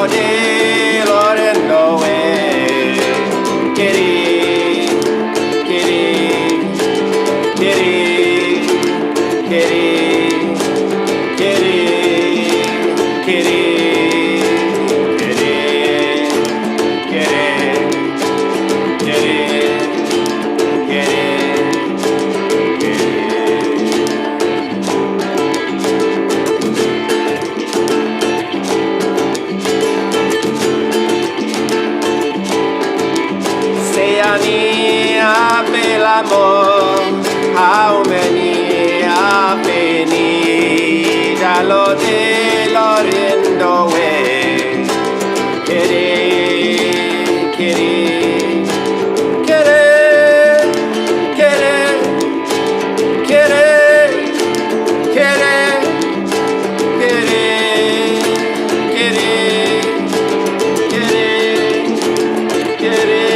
lode, lorendo way. Kitty, kitty, kitty, kitty, kitty, kitty. How many have been Lord, Lord in the way. Kitty, kitty, kitty, kitty, kitty, kitty, kitty, kitty, kitty, kitty.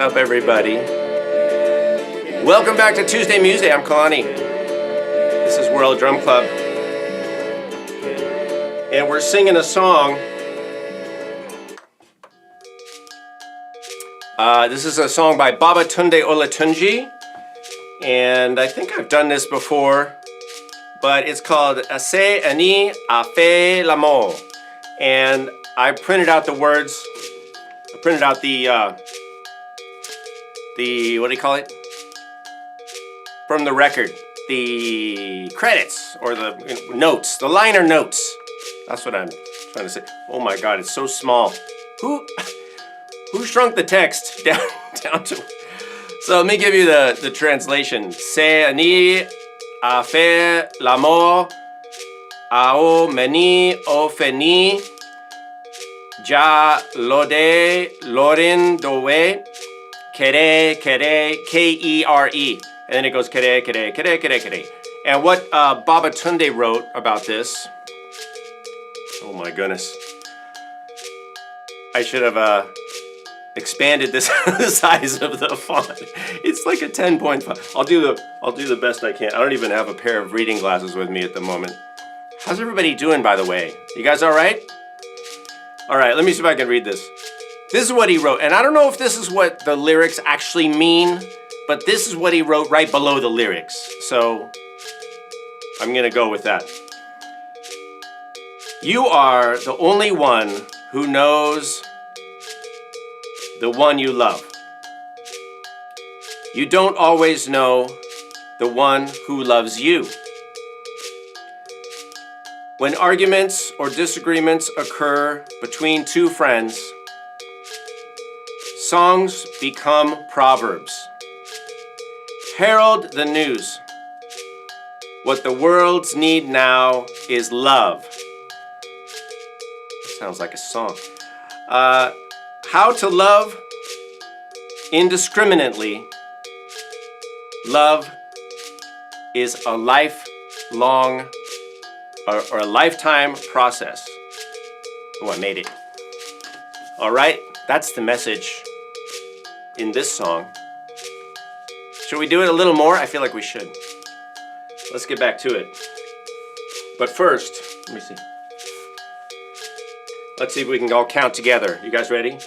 up, everybody? Welcome back to Tuesday Museday. I'm Kalani. This is World Drum Club. And we're singing a song. This is a song by Babatunde Olatunji. And I think I've done this before. But it's called Ase Ani Afe L'amour. And I printed out the words. I printed out the what do you call it? From the record, the credits or the notes, the liner notes. That's what I'm trying to say. Oh my God, it's so small. Who shrunk the text down to? So let me give you the translation. C'est ani a fait l'amour, ao meni o feni, ja lode lorin doe, kere kere Kere. And then it goes kere, kere, kere, kere, kere. And what Babatunde wrote about this, oh my goodness. I should have expanded this the size of the font. It's like a 10-point font. I'll do the best I can. I don't even have a pair of reading glasses with me at the moment. How's everybody doing, by the way? You guys all right? All right, let me see if I can read this. This is what he wrote. And I don't know if this is what the lyrics actually mean, but this is what he wrote right below the lyrics. So I'm gonna go with that. You are the only one who knows the one you love. You don't always know the one who loves you. When arguments or disagreements occur between two friends, songs become proverbs. Herald the news. What the world's need now is love. Sounds like a song. How to love indiscriminately. Love is a lifelong or a lifetime process. Oh, I made it. All right, that's the message in this song. Should we do it a little more? I feel like we should. Let's get back to it. But first, let me see. Let's see if we can all count together. You guys ready?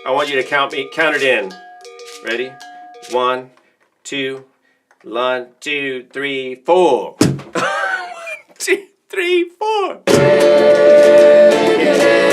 I want you to count it in. Ready? 1, 2, 1, 2, 3, 4. 1, 2, 3, 4. Get it.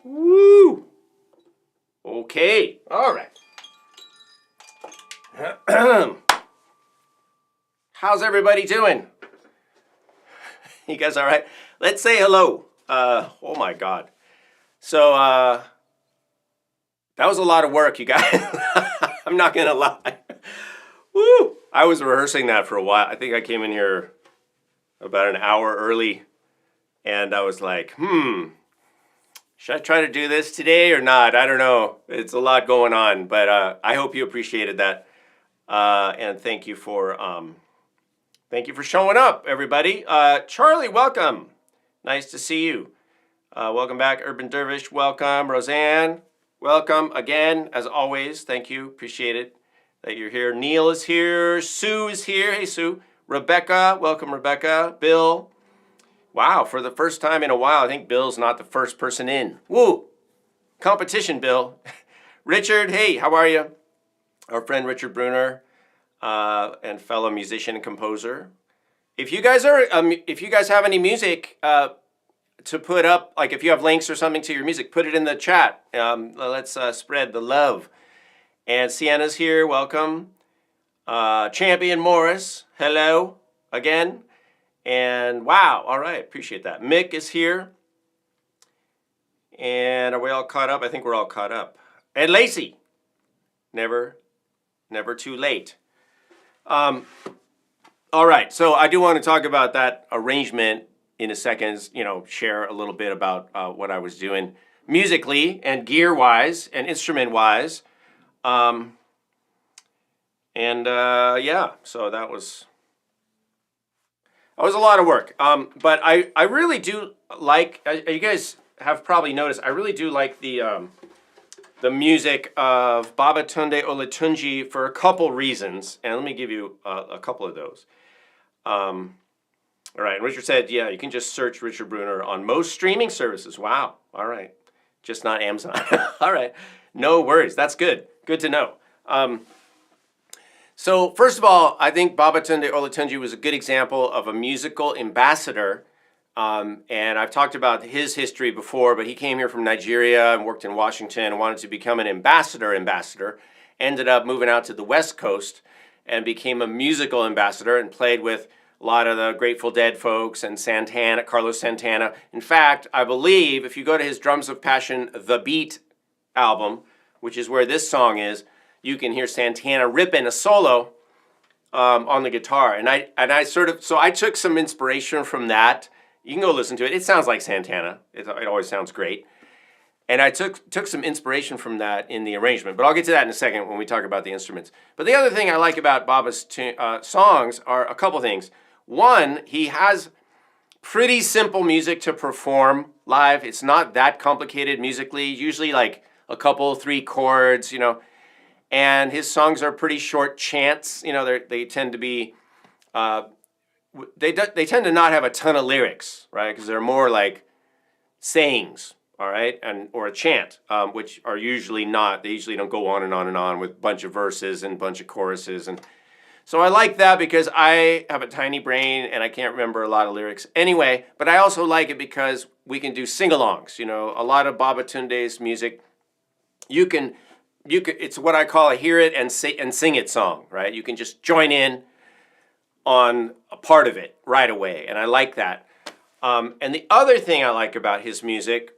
Woo! Okay, all right. How's everybody doing? You guys all right? Let's say hello. Oh my God. So, that was a lot of work, you guys. I'm not gonna lie. Woo! I was rehearsing that for a while. I think I came in here about an hour early, and I was like, should I try to do this today or not? I don't know. It's a lot going on, but I hope you appreciated that, and thank you for showing up, everybody. Charlie, welcome. Nice to see you. Welcome back, Urban Dervish. Welcome, Roseanne. Welcome again, as always. Thank you. Appreciate it that you're here. Neil is here. Sue is here. Hey, Sue. Rebecca. Welcome, Rebecca. Bill. Wow, for the first time in a while, I think Bill's not the first person in. Woo! Competition, Bill. Richard, hey, how are you? Our friend Richard Bruner, and fellow musician and composer. If you guys have any music to put up, like if you have links or something to your music, put it in the chat. Let's spread the love. And Sienna's here, welcome. Champion Morris, hello again. And wow, all right, appreciate that. Mick is here. And are we all caught up? I think we're all caught up. And Lacey, never too late. All right, so I do want to talk about that arrangement in a second, share a little bit about what I was doing musically and gear-wise and instrument-wise. Yeah, so that was a lot of work. But I really do like, you guys have probably noticed, I really do like the music of Babatunde Olatunji for a couple reasons. And let me give you a couple of those. All right, and Richard said, yeah, you can just search Richard Bruner on most streaming services. Wow, all right. Just not Amazon. All right, no worries. That's good. Good to know. So first of all, I think Babatunde Olatunji was a good example of a musical ambassador. And I've talked about his history before, but he came here from Nigeria and worked in Washington and wanted to become an ambassador. Ended up moving out to the West Coast and became a musical ambassador and played with a lot of the Grateful Dead folks and Carlos Santana. In fact, I believe if you go to his Drums of Passion, The Beat album, which is where this song is, you can hear Santana ripping a solo on the guitar. And I took some inspiration from that. You can go listen to it. It sounds like Santana. It always sounds great. And I took some inspiration from that in the arrangement. But I'll get to that in a second when we talk about the instruments. But the other thing I like about Baba's songs are a couple things. One, he has pretty simple music to perform live. It's not that complicated musically. Usually like a couple, 3 chords, And his songs are pretty short chants. They tend to be, they tend to not have a ton of lyrics, right? Because they're more like sayings, all right, or a chant, which are usually not. They usually don't go on and on and on with a bunch of verses and a bunch of choruses. And so I like that because I have a tiny brain and I can't remember a lot of lyrics anyway. But I also like it because we can do sing-alongs. A lot of Babatunde's music, you can. It's what I call a hear it and sing it song, right? You can just join in on a part of it right away, and I like that. And the other thing I like about his music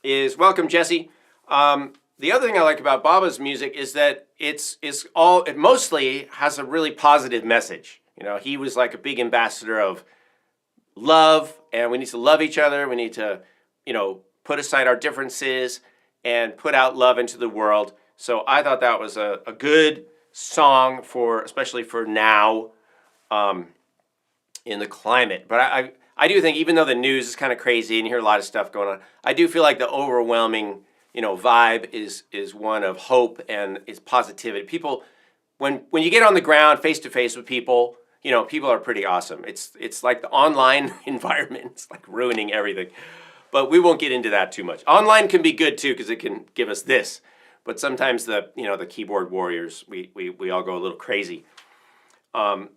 is, welcome Jesse. The other thing I like about Baba's music is that it mostly has a really positive message. He was like a big ambassador of love, and we need to love each other. We need to, put aside our differences and put out love into the world. So I thought that was a good song especially for now, in the climate. But I do think, even though the news is kind of crazy and you hear a lot of stuff going on, I do feel like the overwhelming, vibe is one of hope and is positivity. People, when you get on the ground face to face with people, people are pretty awesome. It's like the online environment. It's like ruining everything. But we won't get into that too much. Online can be good too because it can give us this. But sometimes the keyboard warriors, we all go a little crazy. I'm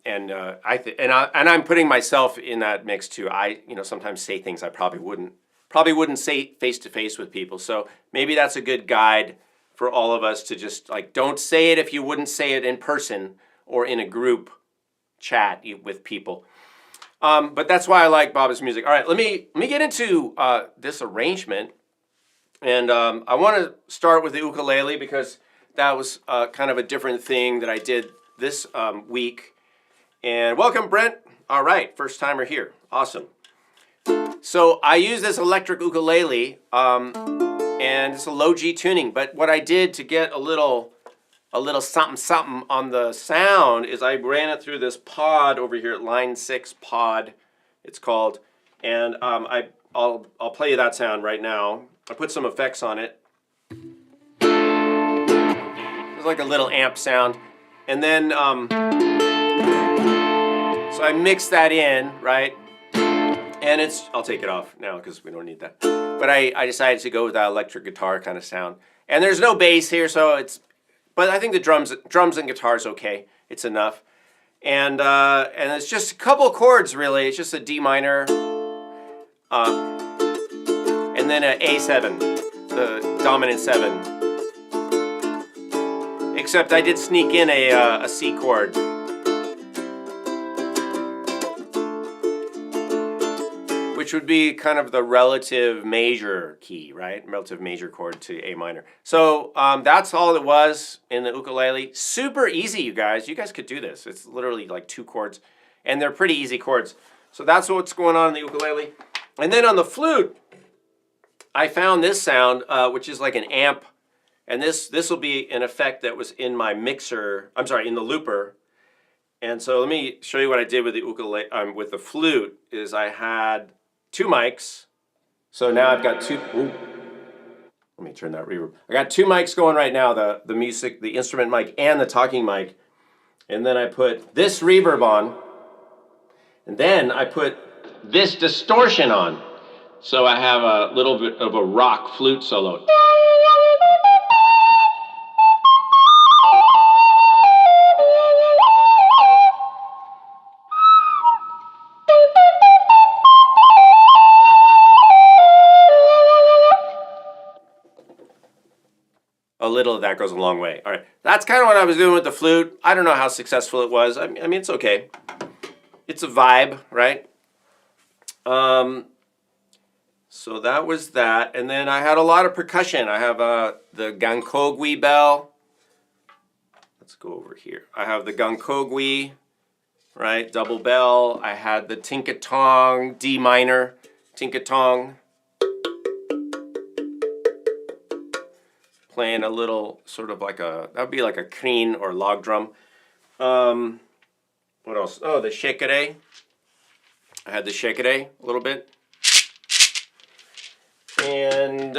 putting myself in that mix too. I sometimes say things I probably wouldn't say face to face with people. So maybe that's a good guide for all of us to just don't say it if you wouldn't say it in person or in a group chat with people. But that's why I like Bob's music. All right, let me get into this arrangement, and I want to start with the ukulele because that was kind of a different thing that I did this week. And welcome, Brent. All right, first timer here. Awesome. So I use this electric ukulele, and it's a low G tuning. But what I did to get a little something on the sound is I ran it through this pod over here at line 6 pod, it's called, and I'll play you that sound right now. I put some effects on it. It's like a little amp sound, and then so I mix that in, right? And I'll take it off now because we don't need that. But I decided to go with that electric guitar kind of sound, and there's no bass here, so but I think the drums and guitar is okay. It's enough. And it's just a couple chords, really. It's just a D minor, and then an A7, the dominant 7. Except I did sneak in a C chord. Which would be kind of the relative major key, right? Relative major chord to A minor. So that's all it was in the ukulele. Super easy, you guys. You guys could do this. It's literally like 2 chords, and they're pretty easy chords. So that's what's going on in the ukulele. And then on the flute, I found this sound, which is like an amp, and this will be an effect that was in my mixer. I'm sorry, in the looper. And so let me show you what I did with the ukulele, with the flute. Is I had 2 mics. So now I've got 2. Ooh, let me turn that reverb. I got 2 mics going right now, the music, the instrument mic, and the talking mic. And then I put this reverb on. And then I put this distortion on. So I have a little bit of a rock flute solo. A little of that goes a long way. All right, that's kind of what I was doing with the flute. I don't know how successful it was. I mean, it's okay. It's a vibe, right? So that was that. And then I had a lot of percussion. I have the gankogwi bell. Let's go over here. I have the gankogwi, right? Double bell. I had the tinkatong, D minor, tinkatong. Playing a little sort of like that would be like a creen or log drum. What else? Oh, the shekere. I had the shekere a little bit. And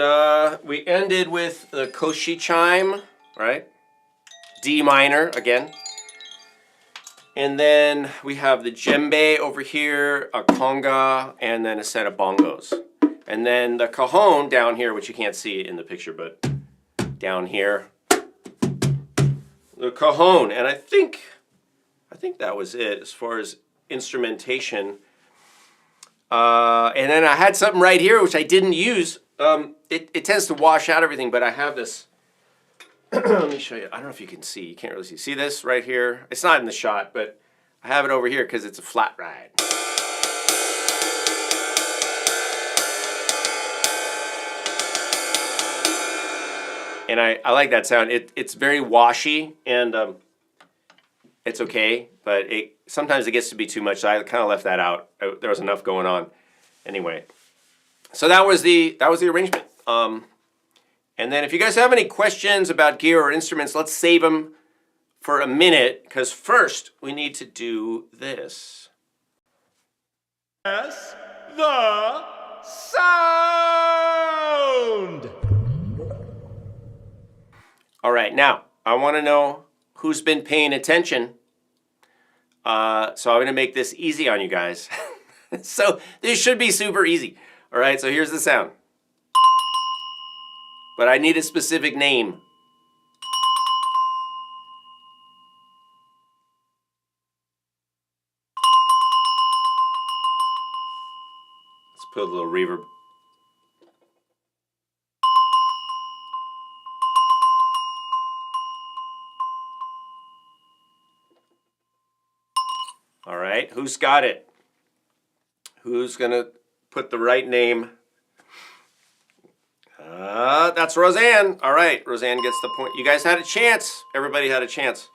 we ended with the koshi chime, right? D minor again. And then we have the djembe over here, a conga, and then a set of bongos. And then the cajon down here, which you can't see in the picture, but down here, the cajon. And I think that was it as far as instrumentation. And then I had something right here which I didn't use. It tends to wash out everything, but I have this. Let me show you. I don't know if you can see. You can't really see. See this right here? It's not in the shot, but I have it over here because it's a flat ride. And I like that sound. It's very washy, and it's okay, but sometimes it gets to be too much, so I kind of left that out. There was enough going on. Anyway, so that was the arrangement. And then if you guys have any questions about gear or instruments, let's save them for a minute, because first we need to do this. Guess the sound. All right, now I want to know who's been paying attention. So I'm going to make this easy on you guys. So this should be super easy. All right, so here's the sound. But I need a specific name. Let's put a little reverb. All right, who's got it? Who's going to put the right name? That's Roseanne. All right, Roseanne gets the point. You guys had a chance. Everybody had a chance.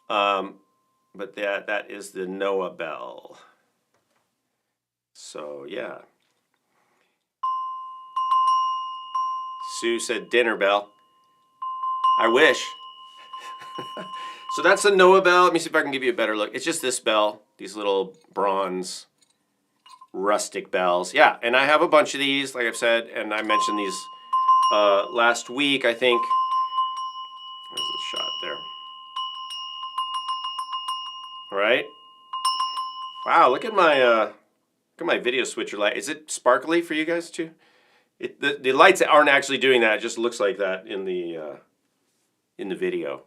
But that is the Noah bell. So, yeah. Sue said dinner bell. I wish. So that's the Noah bell. Let me see if I can give you a better look. It's just this bell. These little bronze rustic bells. Yeah, and I have a bunch of these, like I've said, and I mentioned these last week, I think. There's a shot there. All right. Wow, look at my video switcher light. Is it sparkly for you guys too? The lights aren't actually doing that. It just looks like that in the video.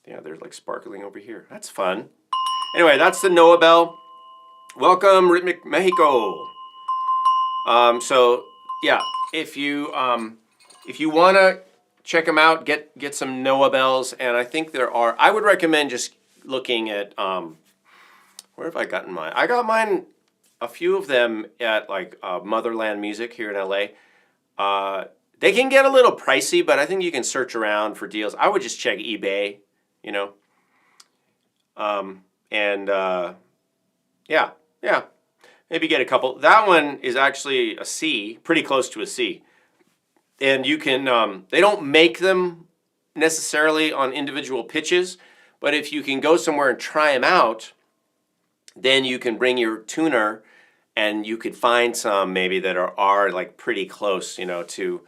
Yeah, they're like sparkling over here. That's fun. Anyway, that's the Noah bell. Welcome, Rhythmic Mexico. So yeah, if you want to check them out, get some Noah bells, and I think there are. I would recommend just looking at where have I gotten mine? I got mine, a few of them at like Motherland Music here in LA. They can get a little pricey, but I think you can search around for deals. I would just check eBay, you know. Yeah. Maybe get a couple. That one is actually a C, pretty close to a C. And you can, they don't make them necessarily on individual pitches, but if you can go somewhere and try them out, then you can bring your tuner and you could find some maybe that are like pretty close, you know, to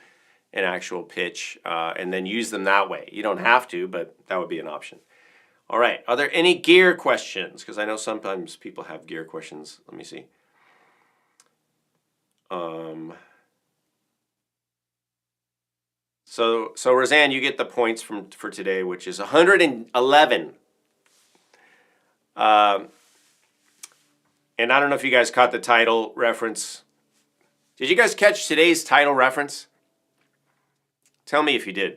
an actual pitch, and then use them that way. You don't have to, but that would be an option. All right, are there any gear questions? Because I know sometimes people have gear questions. Let me see. So Roseanne, you get the points for today, which is 111. And I don't know if you guys caught the title reference. Did you guys catch today's title reference? Tell me if you did.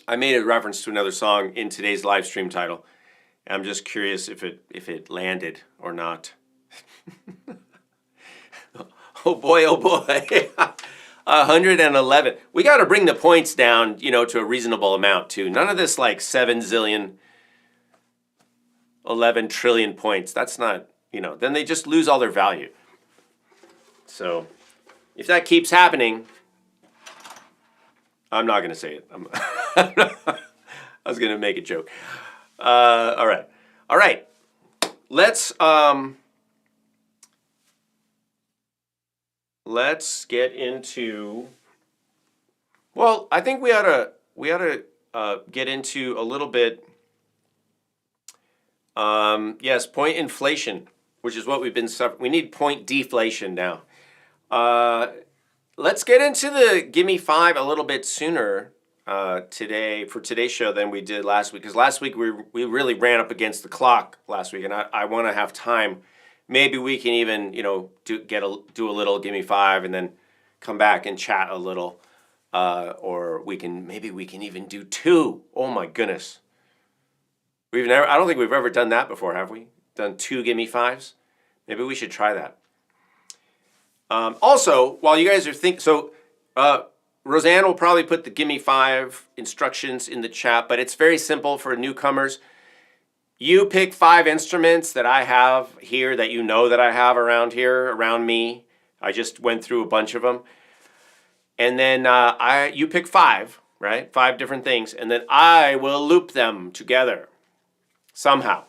I made a reference to another song in today's live stream title. I'm just curious if it landed or not. Oh boy, oh boy. 111. We got to bring the points down, you know, to a reasonable amount too. None of this like 7 zillion, 11 trillion points. That's not, you know, then they just lose all their value. So if that keeps happening, I'm not going to say it. I was going to make a joke. All right. Let's get into. Well, I think we ought to get into a little bit. Yes, point inflation, which is what we've been suffering. We need point deflation now. Let's get into the Gimme Five a little bit sooner today for today's show than we did last week. Because last week we really ran up against the clock last week, and I want to have time. Maybe we can even, you know, do a little Gimme Five and then come back and chat a little, or maybe we can even do two. Oh my goodness, I don't think we've ever done that before, have we? Done two Gimme Fives? Maybe we should try that. Also, while you guys are Roseanne will probably put the Gimme Five instructions in the chat, but it's very simple for newcomers. You pick 5 instruments that I have here that you know that I have around here, around me. I just went through a bunch of them. And then you pick 5, right? 5 different things. And then I will loop them together somehow.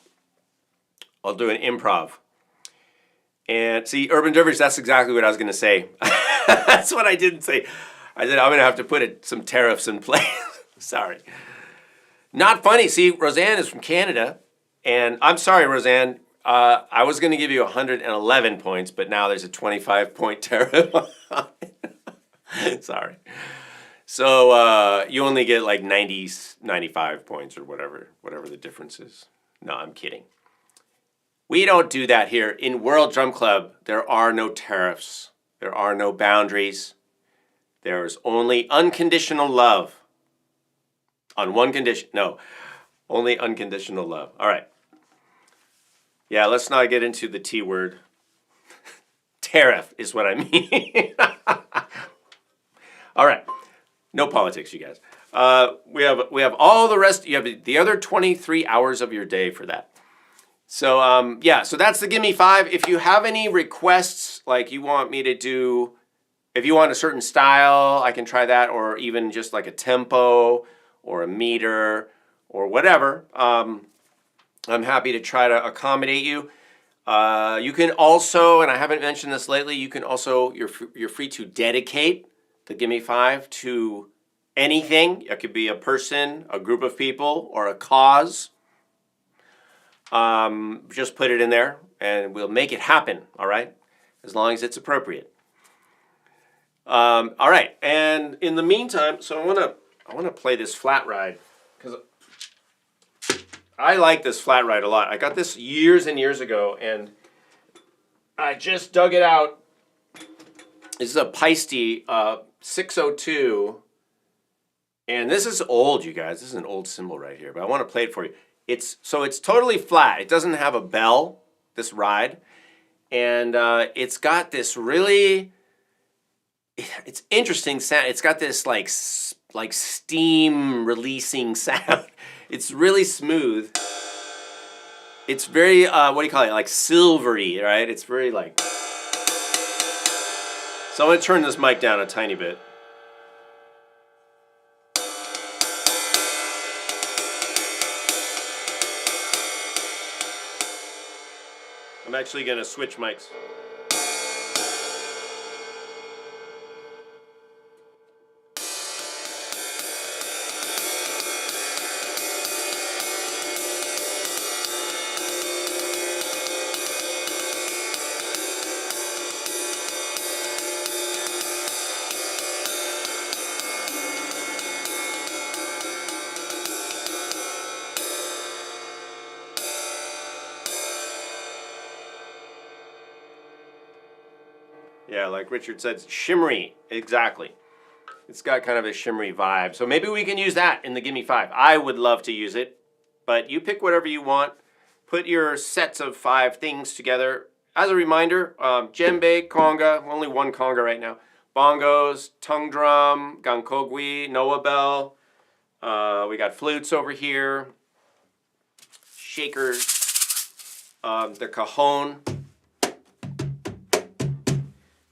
I'll do an improv. And see, Urban Dervish, that's exactly what I was going to say. That's what I didn't say. I said, I'm going to have to put some tariffs in place. Sorry. Not funny. See, Roseanne is from Canada. And I'm sorry, Roseanne. I was going to give you 111 points, but now there's a 25-point tariff on it. Sorry. So you only get like 90, 95 points or whatever the difference is. No, I'm kidding. We don't do that here. In World Drum Club, there are no tariffs. There are no boundaries. There's only unconditional love. On one condition. No, only unconditional love. All right. Yeah, let's not get into the T word. Tariff is what I mean. All right. No politics, you guys. We have all the rest. You have the other 23 hours of your day for that. So so that's the Gimme Five. If you have any requests, like you want me to do, if you want a certain style, I can try that, or even just like a tempo or a meter or whatever. I'm happy to try to accommodate you. You can also, and I haven't mentioned this lately, you can also, you're free to dedicate the Gimme Five to anything. It could be a person, a group of people, or a cause. Just put it in there and we'll make it happen, all right? As long as it's appropriate. All right, and in the meantime, so I want to play this flat ride because I like this flat ride a lot. I got this years and years ago and I just dug it out. This is a Peisty 602. And this is old, you guys. This is an old cymbal right here, but I want to play it for you. It's totally flat. It doesn't have a bell, this ride. And it's got this really, it's interesting sound. It's got this like steam releasing sound. It's really smooth. It's very, what do you call it? Like silvery, right? It's very like, so I'm going to turn this mic down a tiny bit. I'm actually going to switch mics. Yeah, like Richard said, shimmery, exactly. It's got kind of a shimmery vibe. So maybe we can use that in the Gimme Five. I would love to use it, but you pick whatever you want. Put your sets of 5 things together. As a reminder, djembe, conga, only one conga right now, bongos, tongue drum, gankogwi, noa bell. We got flutes over here, shakers, the cajon.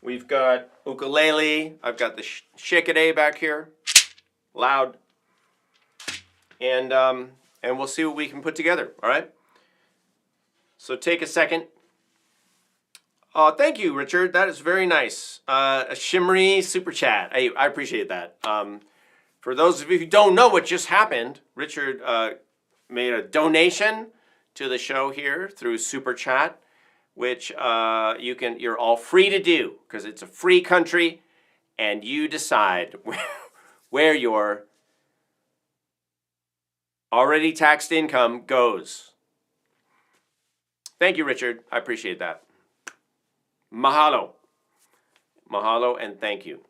We've got ukulele. I've got the shikaday back here, loud, and we'll see what we can put together. All right. So take a second. Thank you, Richard. That is very nice. A shimmery super chat. I appreciate that. For those of you who don't know what just happened, Richard made a donation to the show here through super chat, which you're all free to do because it's a free country, and you decide where your already taxed income goes. Thank you, Richard. I appreciate that. Mahalo. Mahalo and thank you.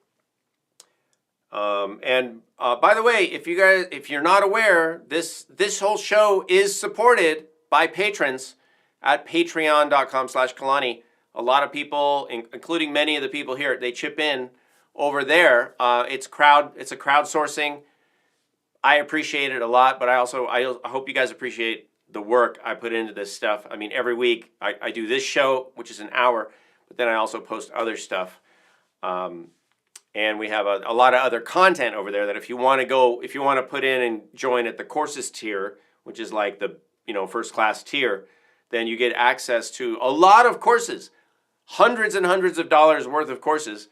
By the way, if you're not aware, this whole show is supported by patrons at patreon.com/Kalani. A lot of people, including many of the people here, they chip in over there. It's a crowdsourcing. I appreciate it a lot, but I hope you guys appreciate the work I put into this stuff. I mean, every week I do this show, which is an hour, but then I also post other stuff. And we have a lot of other content over there that if you want to put in and join at the courses tier, which is like the first class tier, then you get access to a lot of courses. hundreds and hundreds of dollars worth of courses.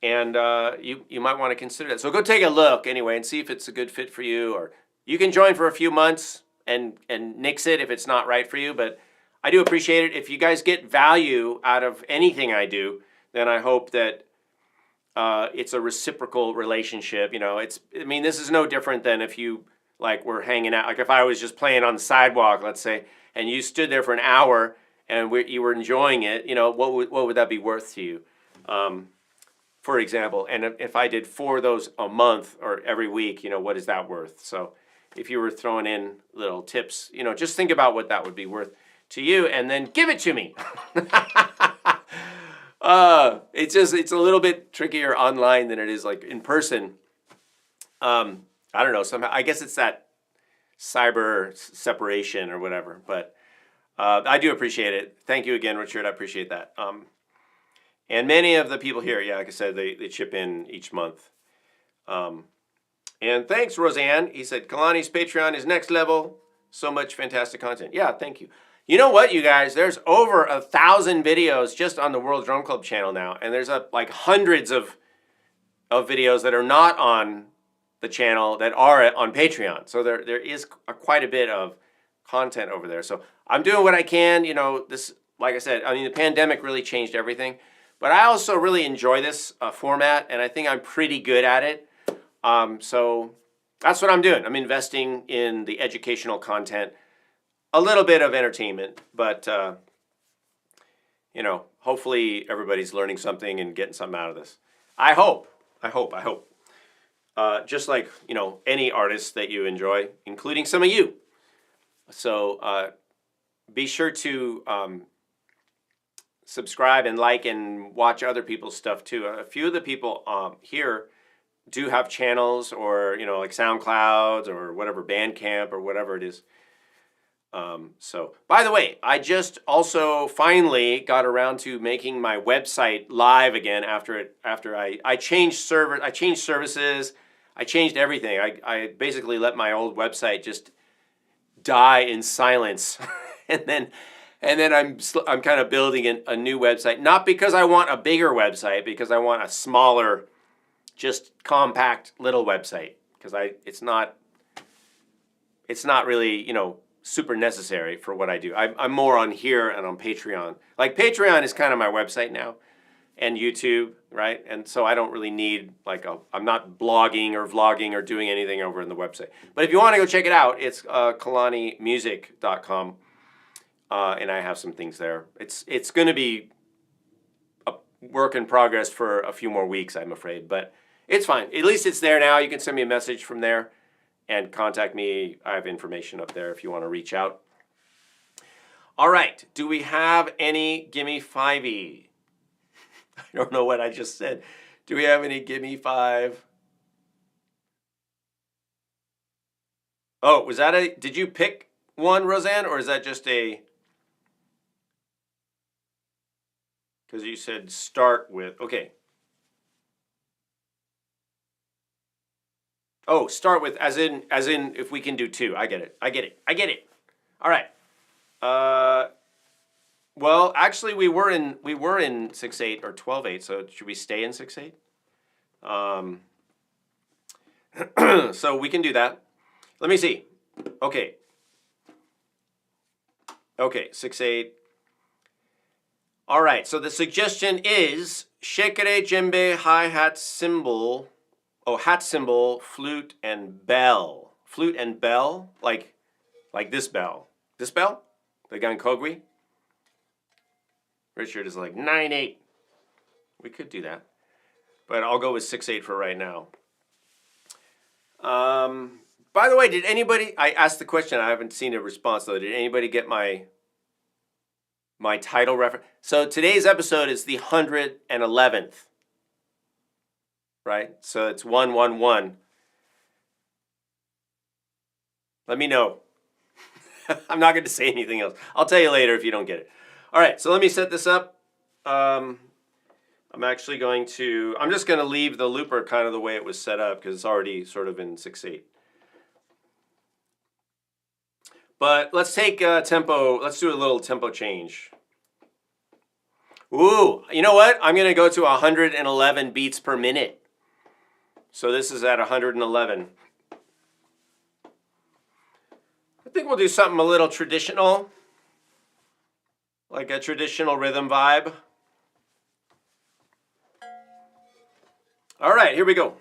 And you might want to consider that. So go take a look anyway and see if it's a good fit for you. Or you can join for a few months and nix it if it's not right for you. But I do appreciate it. If you guys get value out of anything I do, then I hope that it's a reciprocal relationship. You know, this is no different than if you were hanging out. Like if I was just playing on the sidewalk, let's say, and you stood there for an hour and you were enjoying it. You know, what would that be worth to you? For example, and if I did 4 of those a month or every week, you know, what is that worth? So if you were throwing in little tips, you know, just think about what that would be worth to you and then give it to me. It's a little bit trickier online than it is like in person. I don't know, somehow, I guess it's that cyber separation or whatever, but I do appreciate it. Thank you again, Richard. I appreciate that. And many of the people here, yeah, like I said, they chip in each month. And thanks, Roseanne. He said, Kalani's Patreon is next level. So much fantastic content. Yeah, thank you. You know what, you guys? There's over 1,000 videos just on the World Drum Club channel now. And there's like hundreds of videos that are not on the channel that are on Patreon. So there is quite a bit of content over there. So I'm doing what I can. You know, this, like I said, I mean, the pandemic really changed everything. But I also really enjoy this format, and I think I'm pretty good at it. So that's what I'm doing. I'm investing in the educational content, a little bit of entertainment, but, you know, hopefully everybody's learning something and getting something out of this. I hope. Just like, you know, any artist that you enjoy, including some of you. So be sure to subscribe and like and watch other people's stuff too. A few of the people here do have channels, or, you know, like SoundClouds or whatever, Bandcamp or whatever it is. So, by the way, I just also finally got around to making my website live again after I changed server, I changed services, I changed everything. I basically let my old website just die in silence, and then I'm kind of building a new website, not because I want a bigger website, because I want a smaller, just compact little website, because it's not really, you know, super necessary for what I do. I'm more on here and on Patreon. Like Patreon is kind of my website now, and YouTube, right? And so I don't really need I'm not blogging or vlogging or doing anything over in the website. But if you want to go check it out, it's kalanimusic.com. And I have some things there. It's going to be a work in progress for a few more weeks, I'm afraid, but it's fine. At least it's there now. You can send me a message from there and contact me. I have information up there if you want to reach out. All right. Do we have any Gimme Five-y? I don't know what I just said. Do we have any Gimme Five? Oh, was that did you pick one, Roseanne, or is that just a... Because you said start with, okay. Oh, start with, as in if we can do 2. I get it. All right. Well, actually, we were in 6/8 or 12/8. So should we stay in 6/8? So we can do that. Let me see. Okay. Okay, 6/8. All right, so the suggestion is shekere, djembe, hi-hat, cymbal, hat cymbal, flute, and bell. Flute and bell, like this bell. This bell? The gankogwi? Richard is like 9/8. We could do that, but I'll go with 6/8 for right now. By the way, did anybody, I asked the question, I haven't seen a response though, did anybody get my title reference? So today's episode is the 111th, right? So it's 111. Let me know. I'm not going to say anything else. I'll tell you later if you don't get it. All right, so let me set this up. I'm just going to leave the looper kind of the way it was set up because it's already sort of in 6/8. But let's take tempo, let's do a little tempo change. Ooh, you know what? I'm going to go to 111 beats per minute. So this is at 111. I think we'll do something a little traditional, like a traditional rhythm vibe. All right, here we go.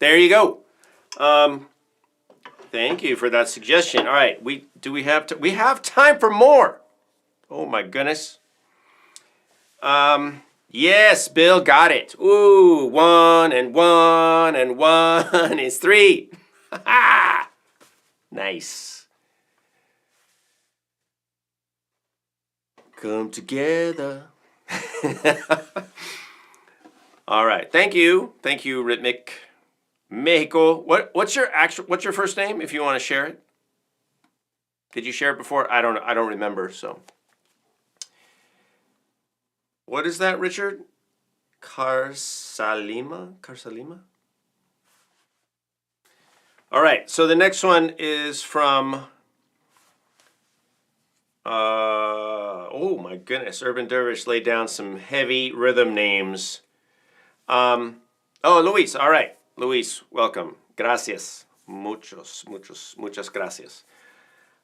There you go. Thank you for that suggestion. All right, we have time for more. Oh my goodness. Yes, Bill got it. Ooh, 1 and 1 and 1 is 3. Nice. Come together. All right. Thank you, Rhythmic Mexico. What's your first name? If you want to share it. Did you share it before? I don't remember. So. What is that, Richard? Carsalima? All right, so the next one is from, oh my goodness, Urban Dervish laid down some heavy rhythm names. Oh, Luis, all right. Luis, welcome. Gracias. Muchas gracias.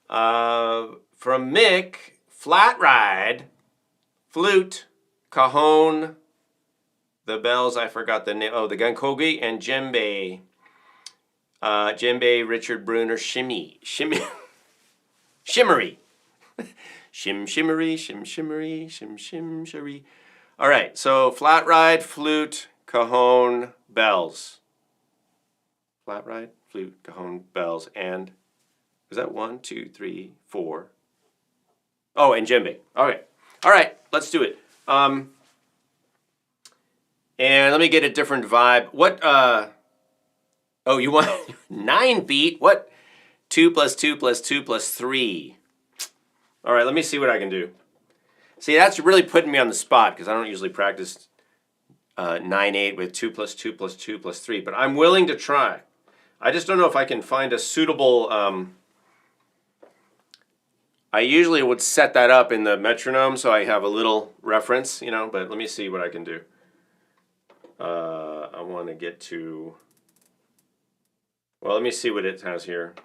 From Mick, Flat Ride, Flute, Cajon, the bells, I forgot the name. Oh, the Gankogi and Djembe. Djembe, Richard Bruner, Shimmery. Shimmery. Shimmery. All right, so Flat Ride, Flute, Cajon, bells. Flat Ride, Flute, Cajon, bells, and is that 1, 2, 3, 4? Oh, and Djembe. All right, let's do it. And let me get a different vibe. What, oh, you want 9 beat? What? 2 plus 2 plus 2 plus 3. All right, let me see what I can do. See, that's really putting me on the spot because I don't usually practice 9/8 with 2 plus 2 plus 2 plus 3, but I'm willing to try. I just don't know if I can find a suitable, I usually would set that up in the metronome so I have a little reference, you know, but let me see what I can do. I want to get to, well, let me see what it has here.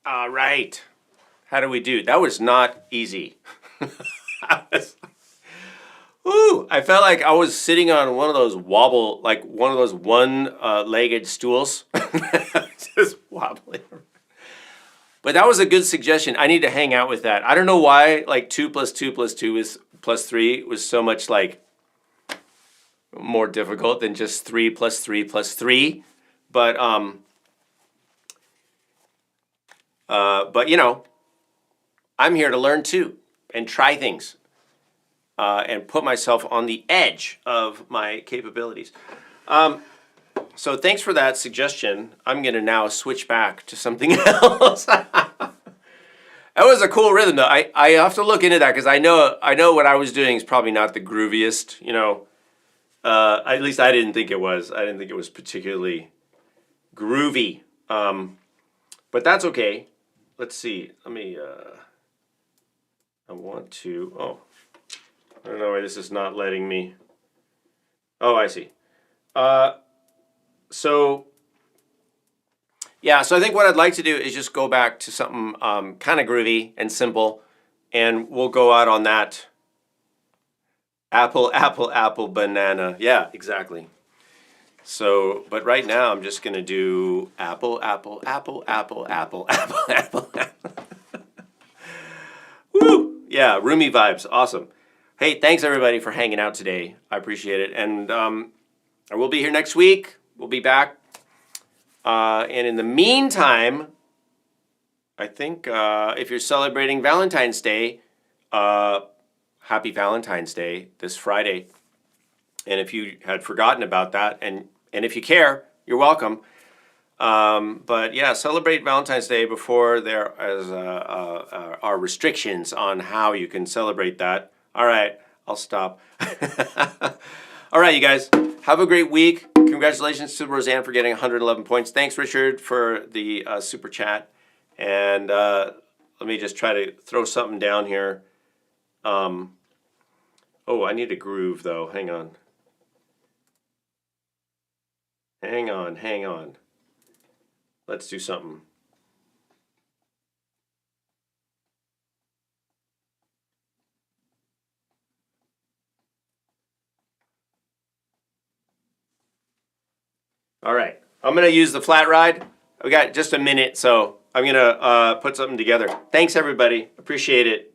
All right. How do we do? That was not easy. I felt like I was sitting on one of those one of those one-legged stools. Just wobbling. But that was a good suggestion. I need to hang out with that. I don't know why, like 2 plus 2 plus 2 is plus 3 was so much like more difficult than just 3 plus 3 plus 3. But you know, I'm here to learn too and try things and put myself on the edge of my capabilities. So thanks for that suggestion. I'm going to now switch back to something else. That was a cool rhythm, though. I have to look into that because I know what I was doing is probably not the grooviest. You know, at least I didn't think it was. I didn't think it was particularly groovy. But that's okay. Let's see. Let me. I want to. Oh, I don't know why this is not letting me. Oh, I see. So I think what I'd like to do is just go back to something kind of groovy and simple, and we'll go out on that. Apple, apple, apple, banana. Yeah, exactly. So, but right now I'm just going to do apple, apple, apple, apple, apple, apple, apple, apple. Woo! Yeah, roomy vibes. Awesome. Hey, thanks everybody for hanging out today. I appreciate it. And I will be here next week. We'll be back. And in the meantime, I think if you're celebrating Valentine's Day, happy Valentine's Day this Friday. And if you had forgotten about that, and if you care, you're welcome. But yeah, celebrate Valentine's Day before there is, are restrictions on how you can celebrate that. All right, I'll stop. All right, you guys, have a great week. Congratulations to Roseanne for getting 111 points. Thanks, Richard, for the super chat. And let me just try to throw something down here. Oh, I need a groove, though. Hang on. Hang on. Let's do something. All right, I'm gonna use the flat ride. We got just a minute, so I'm gonna put something together. Thanks, everybody. Appreciate it.